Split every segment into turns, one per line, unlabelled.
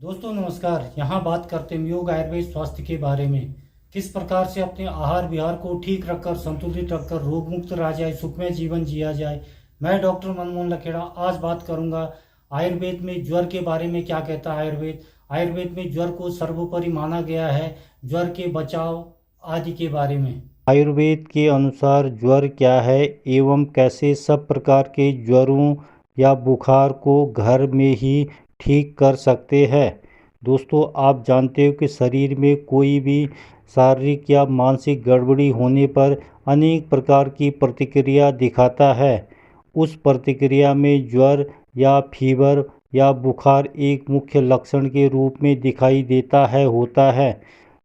दोस्तों नमस्कार। यहाँ बात करते हैं योग आयुर्वेद स्वास्थ्य के बारे में। किस प्रकार से अपने आहार विहार को ठीक रखकर, संतुलित रखकर रोग मुक्त रहा जाए, सुखमय जीवन जिया जाए। मैं डॉक्टर मनमोहन लखेड़ा आज बात करूंगा आयुर्वेद में ज्वर के बारे में। क्या कहता है आयुर्वेद? आयुर्वेद में ज्वर को सर्वोपरि माना गया है। ज्वर के बचाव आदि के बारे में आयुर्वेद के अनुसार ज्वर क्या है एवं कैसे सब प्रकार के ज्वरों या बुखार को घर में ही ठीक कर सकते हैं। दोस्तों, आप जानते हो कि शरीर में कोई भी शारीरिक या मानसिक गड़बड़ी होने पर अनेक प्रकार की प्रतिक्रिया दिखाता है। उस प्रतिक्रिया में ज्वर या फीवर या बुखार एक मुख्य लक्षण के रूप में दिखाई देता है होता है।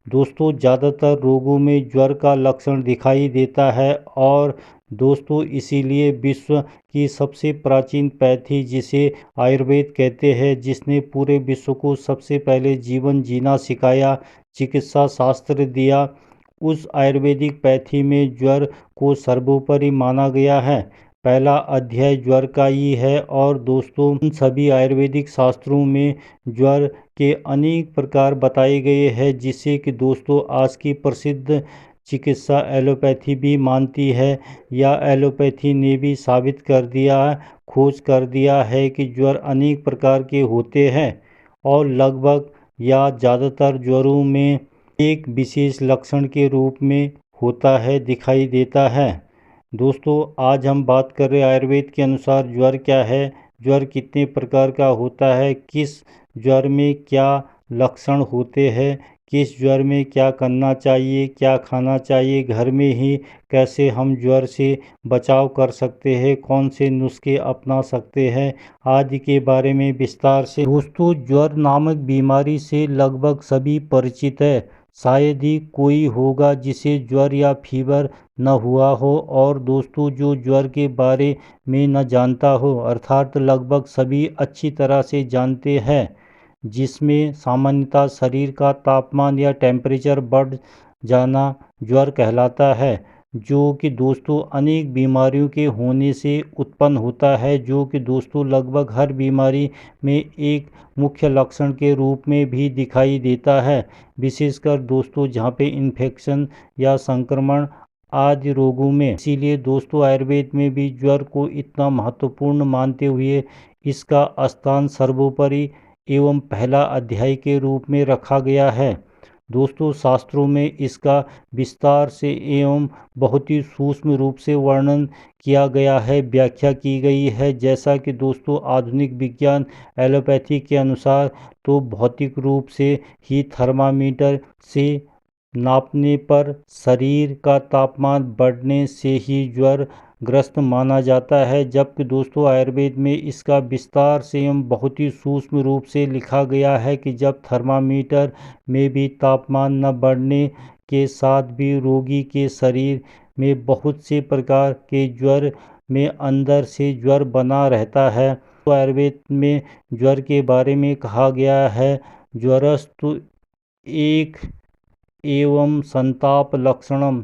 दोस्तों, ज़्यादातर रोगों में ज्वर का लक्षण दिखाई देता है और दोस्तों इसीलिए विश्व की सबसे प्राचीन पैथी जिसे आयुर्वेद कहते हैं, जिसने पूरे विश्व को सबसे पहले जीवन जीना सिखाया, चिकित्सा शास्त्र दिया, उस आयुर्वेदिक पैथी में ज्वर को सर्वोपरि माना गया है। पहला अध्याय ज्वर का ही है और दोस्तों उन सभी आयुर्वेदिक शास्त्रों में ज्वर के अनेक प्रकार बताए गए हैं, जिसे कि दोस्तों आज की प्रसिद्ध चिकित्सा एलोपैथी भी मानती है, या एलोपैथी ने भी साबित कर दिया, खोज कर दिया है कि ज्वर अनेक प्रकार के होते हैं और लगभग या ज़्यादातर ज्वरों में एक विशेष लक्षण के रूप में होता है, दिखाई देता है। दोस्तों, आज हम बात कर रहे हैं आयुर्वेद के अनुसार ज्वर क्या है, ज्वर कितने प्रकार का होता है, किस ज्वर में क्या लक्षण होते हैं, किस ज्वर में क्या करना चाहिए, क्या खाना चाहिए, घर में ही कैसे हम ज्वर से बचाव कर सकते हैं, कौन से नुस्खे अपना सकते हैं आदि के बारे में विस्तार से। दोस्तों, ज्वर नामक बीमारी से लगभग सभी परिचित है। शायद ही कोई होगा जिसे ज्वर या फीवर न हुआ हो और दोस्तों जो ज्वर के बारे में न जानता हो, अर्थात लगभग सभी अच्छी तरह से जानते हैं, जिसमें सामान्यतः शरीर का तापमान या टेम्परेचर बढ़ जाना ज्वर कहलाता है, जो कि दोस्तों अनेक बीमारियों के होने से उत्पन्न होता है, जो कि दोस्तों लगभग हर बीमारी में एक मुख्य लक्षण के रूप में भी दिखाई देता है, विशेषकर दोस्तों जहाँ पे इन्फेक्शन या संक्रमण आदि रोगों में। इसीलिए दोस्तों आयुर्वेद में भी ज्वर को इतना महत्वपूर्ण मानते हुए इसका स्थान सर्वोपरि एवं पहला अध्याय के रूप में रखा गया है। दोस्तों, शास्त्रों में इसका विस्तार से एवं बहुत ही सूक्ष्म रूप से वर्णन किया गया है, व्याख्या की गई है। जैसा कि दोस्तों आधुनिक विज्ञान एलोपैथी के अनुसार तो भौतिक रूप से ही थर्मामीटर से नापने पर शरीर का तापमान बढ़ने से ही ज्वर ग्रस्त माना जाता है, जबकि दोस्तों आयुर्वेद में इसका विस्तार से एवं बहुत ही सूक्ष्म रूप से लिखा गया है कि जब थर्मामीटर में भी तापमान न बढ़ने के साथ भी रोगी के शरीर में बहुत से प्रकार के ज्वर में अंदर से ज्वर बना रहता है। तो आयुर्वेद में ज्वर के बारे में कहा गया है, ज्वरस्तु एक एवं संताप लक्षणम,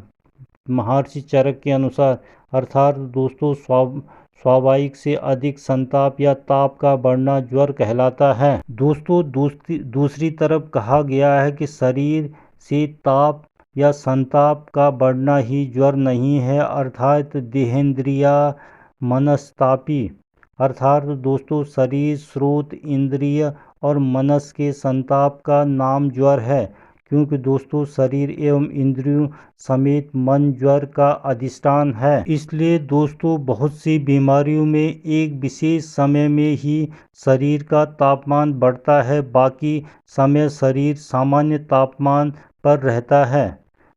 महर्षि चरक के अनुसार, अर्थात दोस्तों स्वाभाविक से अधिक संताप या ताप का बढ़ना ज्वर कहलाता है। दोस्तों दूसरी तरफ कहा गया है कि शरीर से ताप या संताप का बढ़ना ही ज्वर नहीं है, अर्थात देहेंद्रिया मनस्तापी, अर्थात दोस्तों शरीर स्रोत इंद्रिय और मनस के संताप का नाम ज्वर है, क्योंकि दोस्तों शरीर एवं इंद्रियों समेत मन ज्वर का अधिष्ठान है। इसलिए दोस्तों बहुत सी बीमारियों में एक विशेष समय में ही शरीर का तापमान बढ़ता है, बाकी समय शरीर सामान्य तापमान पर रहता है।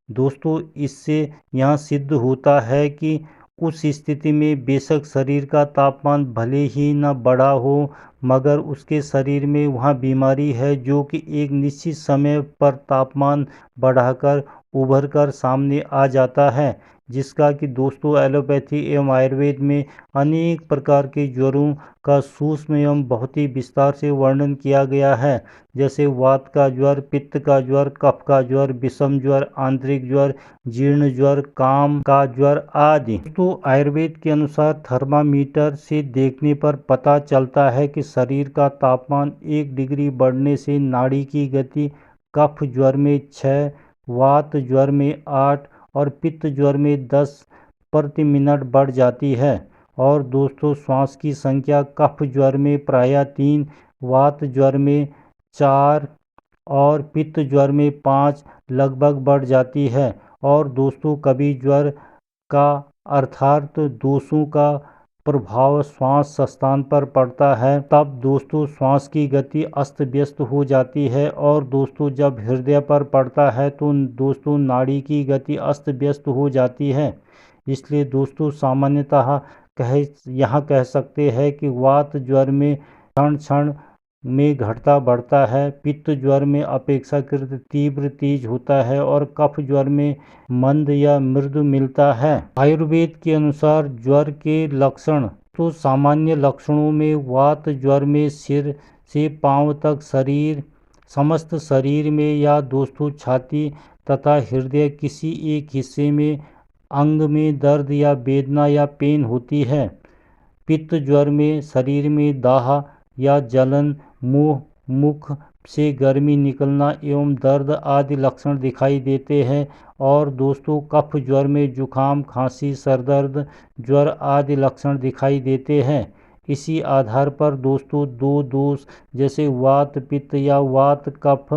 दोस्तों इससे यह सिद्ध होता है कि उस स्थिति में बेशक शरीर का तापमान भले ही न बढ़ा हो, मगर उसके शरीर में वहाँ बीमारी है जो कि एक निश्चित समय पर तापमान बढ़ाकर
उभर कर सामने आ जाता है, जिसका कि दोस्तों एलोपैथी एवं आयुर्वेद में अनेक प्रकार के ज्वरों का सूक्ष्म एवं बहुत ही विस्तार से वर्णन किया गया है। जैसे वात का ज्वर, पित्त का ज्वर, कफ का ज्वर, विषम ज्वर, आंतरिक ज्वर, जीर्ण ज्वर, काम का ज्वर आदि। तो आयुर्वेद के अनुसार थर्मामीटर से देखने पर पता चलता है कि शरीर का तापमान 1 डिग्री बढ़ने से नाड़ी की गति कफ ज्वर में 6, वात ज्वर में 8 और पित्त ज्वर में 10 प्रति मिनट बढ़ जाती है। और दोस्तों श्वास की संख्या कफ ज्वर में प्रायः 3, वात ज्वर में 4 और पित्त ज्वर में 5 लगभग बढ़ जाती है। और दोस्तों कभी ज्वर का अर्थात दोषों का प्रभाव श्वास स्थान पर पड़ता है, तब दोस्तों श्वास की गति अस्त व्यस्त हो जाती है। और दोस्तों जब हृदय पर पड़ता है तो दोस्तों नाड़ी की गति अस्त व्यस्त हो जाती है। इसलिए दोस्तों सामान्यतः यहाँ कह सकते हैं कि वात ज्वर में क्षण क्षण में घटता बढ़ता है, पित्त ज्वर में अपेक्षाकृत तीव्र तेज होता है और कफ ज्वर में मंद या मृदु मिलता है। आयुर्वेद के अनुसार ज्वर के लक्षण तो सामान्य लक्षणों में वात ज्वर में सिर से पांव तक समस्त शरीर में या दोस्तों छाती तथा हृदय किसी एक हिस्से में अंग में दर्द या वेदना या पेन होती है। पित्त ज्वर में शरीर में दाह या जलन, मुख से गर्मी निकलना एवं दर्द आदि लक्षण दिखाई देते हैं। और दोस्तों कफ ज्वर में जुखाम, खांसी, सरदर्द, ज्वर आदि लक्षण दिखाई देते हैं। इसी आधार पर दोस्तों दो दोष जैसे वात पित्त या वात कफ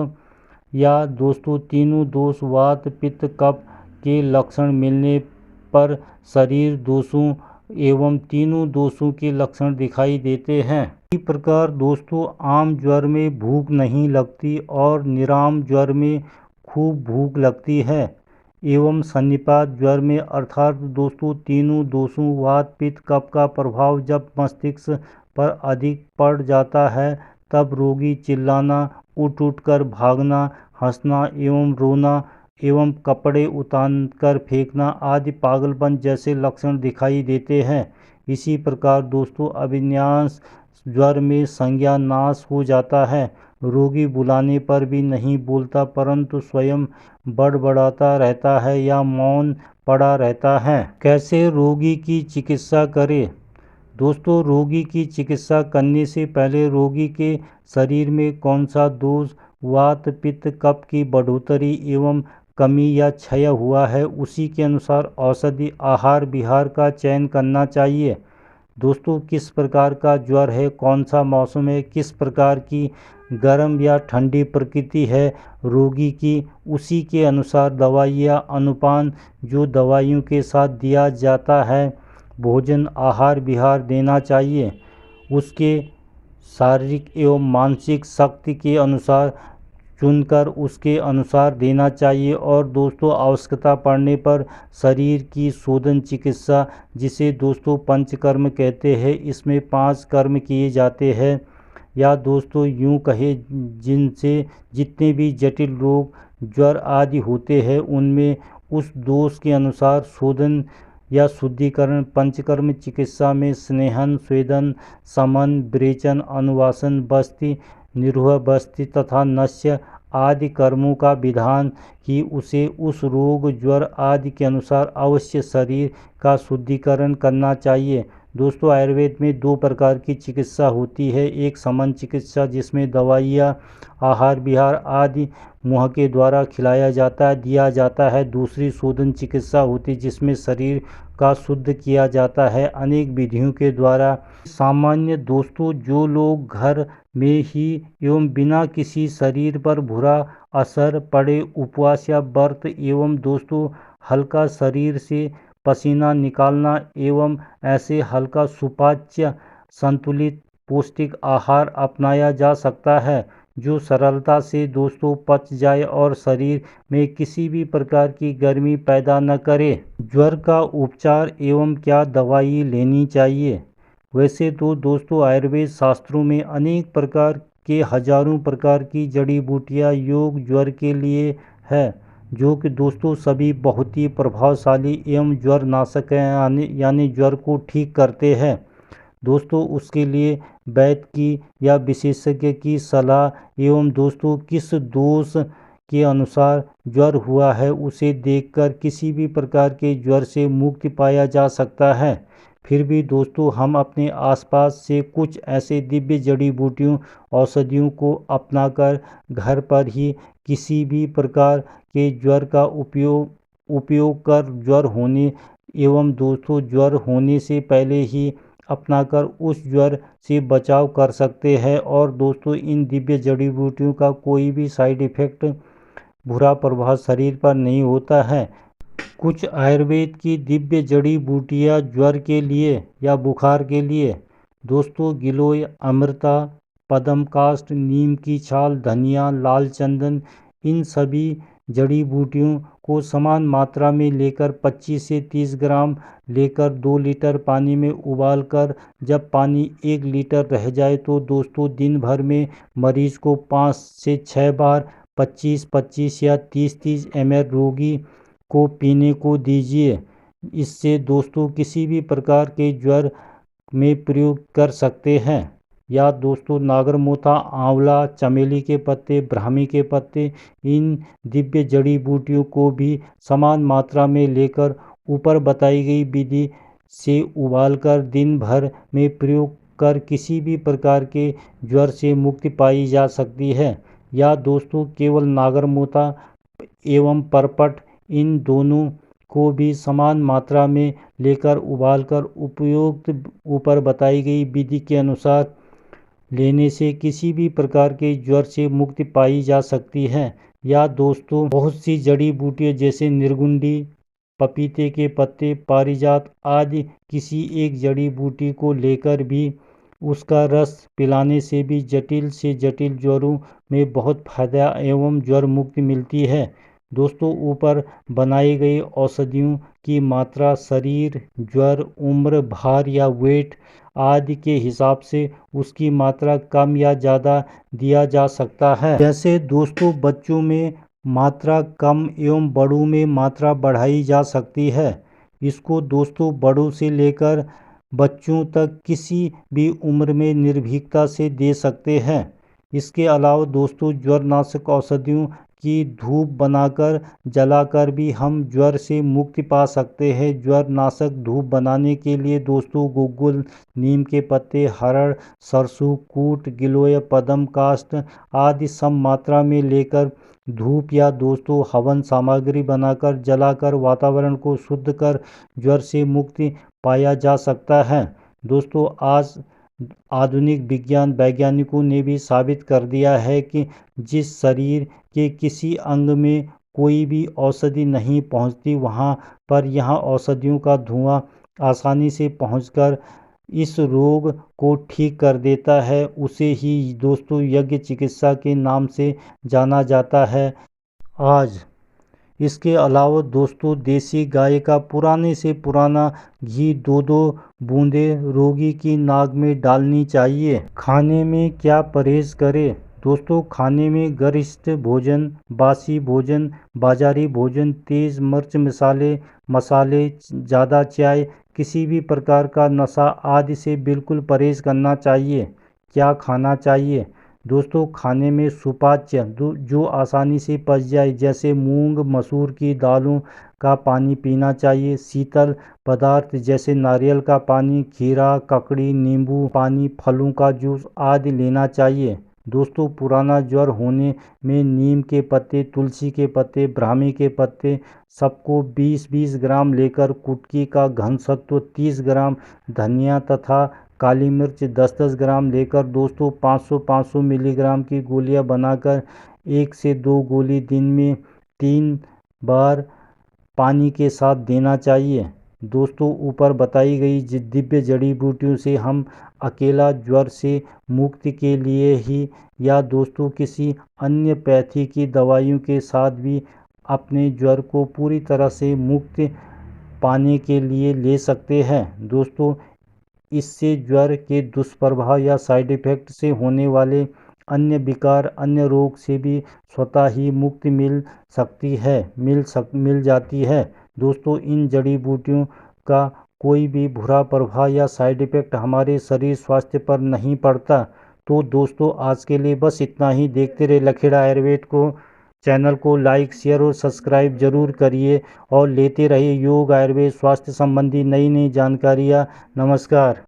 या दोस्तों तीनों दोष वात पित्त कफ के लक्षण मिलने पर शरीर दोषों एवं तीनों दोषों के लक्षण दिखाई देते हैं। इसी प्रकार दोस्तों आम ज्वर में भूख नहीं लगती और निराम ज्वर में खूब भूख लगती है एवं सन्निपात ज्वर में अर्थात दोस्तों तीनों दोषों वात पित्त कफ का प्रभाव जब मस्तिष्क पर अधिक पड़ जाता है, तब रोगी चिल्लाना, उठ कर भागना, हंसना एवं रोना एवं कपड़े उतार कर फेंकना आदि पागलपन जैसे लक्षण दिखाई देते हैं। इसी प्रकार दोस्तों अभिन्यास ज्वर में संज्ञा नाश हो जाता है, रोगी बुलाने पर भी नहीं बोलता परंतु स्वयं बड़बड़ाता रहता है या मौन पड़ा रहता है। कैसे रोगी की चिकित्सा करें? दोस्तों रोगी की चिकित्सा करने से पहले रोगी के शरीर में कौन सा दोष वात पित्त कफ की बढ़ोतरी एवं कमी या क्षय हुआ है, उसी के अनुसार औषधि आहार विहार का चयन करना चाहिए। दोस्तों किस प्रकार का ज्वर है, कौन सा मौसम है, किस प्रकार की गर्म या ठंडी प्रकृति है रोगी की, उसी के अनुसार दवाई या अनुपान जो दवाइयों के साथ दिया जाता है भोजन आहार विहार देना चाहिए। उसके शारीरिक एवं मानसिक शक्ति के अनुसार चुनकर उसके अनुसार देना चाहिए। और दोस्तों आवश्यकता पड़ने पर शरीर की शोधन चिकित्सा जिसे दोस्तों पंचकर्म कहते हैं, इसमें 5 कर्म किए जाते हैं या दोस्तों यूँ कहे जिनसे जितने भी जटिल रोग ज्वर आदि होते हैं उनमें उस दोष के अनुसार शोधन या शुद्धिकरण। पंचकर्म चिकित्सा में स्नेहन, स्वेदन, समन, विरेचन, अनुवासन, बस्ति, निरोह बस्ति तथा नस्य आदि कर्मों का विधान कि उसे उस रोग ज्वर आदि के अनुसार अवश्य शरीर का शुद्धिकरण करना चाहिए। दोस्तों आयुर्वेद में 2 प्रकार की चिकित्सा होती है, एक समन चिकित्सा जिसमें दवाइयाँ आहार विहार आदि मुँह के द्वारा खिलाया जाता है दिया जाता है। दूसरी शोधन चिकित्सा होती है जिसमें शरीर का शुद्ध किया जाता है अनेक विधियों के द्वारा। सामान्य दोस्तों जो लोग घर में ही एवं बिना किसी शरीर पर बुरा असर पड़े उपवास या व्रत एवं दोस्तों हल्का शरीर से पसीना निकालना एवं ऐसे हल्का सुपाच्य संतुलित पौष्टिक आहार अपनाया जा सकता है जो सरलता से दोस्तों पच जाए और शरीर में किसी भी प्रकार की गर्मी पैदा न करे। ज्वर का उपचार एवं क्या दवाई लेनी चाहिए? वैसे तो दोस्तों आयुर्वेद शास्त्रों में अनेक प्रकार के हजारों प्रकार की जड़ी बूटियाँ योग ज्वर के लिए है। जो कि दोस्तों सभी बहुत ही प्रभावशाली एवं ज्वर नाशक हैं, यानी ज्वर को ठीक करते हैं। दोस्तों उसके लिए वैद्य की या विशेषज्ञ की सलाह एवं दोस्तों किस दोष के अनुसार ज्वर हुआ है उसे देखकर किसी भी प्रकार के ज्वर से मुक्ति पाया जा सकता है। फिर भी दोस्तों हम अपने आसपास से कुछ ऐसे दिव्य जड़ी बूटियों औषधियों को अपनाकर घर पर ही किसी भी प्रकार के ज्वर का उपयोग कर ज्वर होने एवं दोस्तों ज्वर होने से पहले ही अपनाकर उस ज्वर से बचाव कर सकते हैं। और दोस्तों इन दिव्य जड़ी बूटियों का कोई भी साइड इफ़ेक्ट बुरा प्रभाव शरीर पर नहीं होता है। कुछ आयुर्वेद की दिव्य जड़ी बूटियाँ ज्वर के लिए या बुखार के लिए दोस्तों गिलोय, अमृता, पद्मकाष्ठ, नीम की छाल, धनिया, लाल चंदन, इन सभी जड़ी बूटियों को समान मात्रा में लेकर 25 से 30 ग्राम लेकर 2 लीटर पानी में उबालकर जब पानी 1 लीटर रह जाए तो दोस्तों दिन भर में मरीज को 5 से 6 बार 25-25 या 30-30 ml रोगी को पीने को दीजिए। इससे दोस्तों किसी भी प्रकार के ज्वर में प्रयोग कर सकते हैं। या दोस्तों नागरमोथा, आंवला, चमेली के पत्ते, ब्राह्मी के पत्ते, इन दिव्य जड़ी बूटियों को भी समान मात्रा में लेकर ऊपर बताई गई विधि से उबालकर दिन भर में प्रयोग कर किसी भी प्रकार के ज्वर से मुक्ति पाई जा सकती है। या दोस्तों केवल नागरमोथा एवं परपट इन दोनों को भी समान मात्रा में लेकर उबालकर उपयुक्त ऊपर बताई गई विधि के अनुसार लेने से किसी भी प्रकार के ज्वर से मुक्ति पाई जा सकती है। या दोस्तों बहुत सी जड़ी बूटियाँ जैसे निर्गुंडी, पपीते के पत्ते, पारिजात आदि किसी एक जड़ी बूटी को लेकर भी उसका रस पिलाने से भी जटिल से जटिल ज्वरों में बहुत फायदा एवं ज्वर मुक्ति मिलती है। दोस्तों ऊपर बनाई गई औषधियों की मात्रा शरीर, ज्वर, उम्र, भार या वेट आदि के हिसाब से उसकी मात्रा कम या ज़्यादा दिया जा सकता है। जैसे दोस्तों बच्चों में मात्रा कम एवं बड़ों में मात्रा बढ़ाई जा सकती है। इसको दोस्तों बड़ों से लेकर बच्चों तक किसी भी उम्र में निर्भीकता से दे सकते हैं। इसके अलावा दोस्तों ज्वरनाशक औषधियों की धूप बनाकर जलाकर भी हम ज्वर से मुक्ति पा सकते हैं। ज्वरनाशक धूप बनाने के लिए दोस्तों गुग्गुल, नीम के पत्ते, हरड़, सरसों, कूट, गिलोय, पद्म काष्ठ आदि सम मात्रा में लेकर धूप या दोस्तों हवन सामग्री बनाकर जलाकर वातावरण को शुद्ध कर ज्वर से मुक्ति पाया जा सकता है। दोस्तों आज आधुनिक विज्ञान वैज्ञानिकों ने भी साबित कर दिया है कि जिस शरीर के किसी अंग में कोई भी औषधि नहीं पहुंचती वहां पर यह औषधियों का धुआं आसानी से पहुंचकर इस रोग को ठीक कर देता है। उसे ही दोस्तों यज्ञ चिकित्सा के नाम से जाना जाता है। आज इसके अलावा दोस्तों देसी गाय का पुराने से पुराना घी 2-2 बूंदें रोगी की नाक में डालनी चाहिए। खाने में क्या परहेज करें? दोस्तों खाने में गरिष्ठ भोजन, बासी भोजन, बाजारी भोजन, तेज़ मिर्च मसाले, ज़्यादा चाय, किसी भी प्रकार का नशा आदि से बिल्कुल परहेज करना चाहिए। क्या खाना चाहिए? दोस्तों खाने में सुपाच्य जो आसानी से पच जाए जैसे मूंग मसूर की दालों का पानी पीना चाहिए। शीतल पदार्थ जैसे नारियल का पानी, खीरा, ककड़ी, नींबू पानी, फलों का जूस आदि लेना चाहिए। दोस्तों पुराना ज्वर होने में नीम के पत्ते, तुलसी के पत्ते, ब्राह्मी के पत्ते सबको 20-20 ग्राम लेकर कुटकी का घन सत्व 30 ग्राम, धनिया तथा काली मिर्च 10-10 ग्राम लेकर दोस्तों 500-500 मिलीग्राम की गोलियां बनाकर 1 से 2 गोली दिन में 3 बार पानी के साथ देना चाहिए। दोस्तों ऊपर बताई गई दिव्य जड़ी बूटियों से हम अकेला ज्वर से मुक्ति के लिए ही या दोस्तों किसी अन्य पैथी की दवाइयों के साथ भी अपने ज्वर को पूरी तरह से मुक्त पाने के लिए ले सकते हैं। दोस्तों इससे ज्वर के दुष्प्रभाव या साइड इफ़ेक्ट से होने वाले अन्य विकार, अन्य रोग से भी स्वतः ही मुक्ति मिल जाती है। दोस्तों, इन जड़ी बूटियों का कोई भी बुरा प्रभाव या साइड इफ़ेक्ट हमारे शरीर स्वास्थ्य पर नहीं पड़ता। तो दोस्तों, आज के लिए बस इतना ही। देखते रहे लखेड़ा आयुर्वेद को। चैनल को लाइक, शेयर और सब्सक्राइब जरूर करिए और लेते रहिए योग, आयुर्वेद, स्वास्थ्य संबंधी नई नई जानकारियाँ। नमस्कार।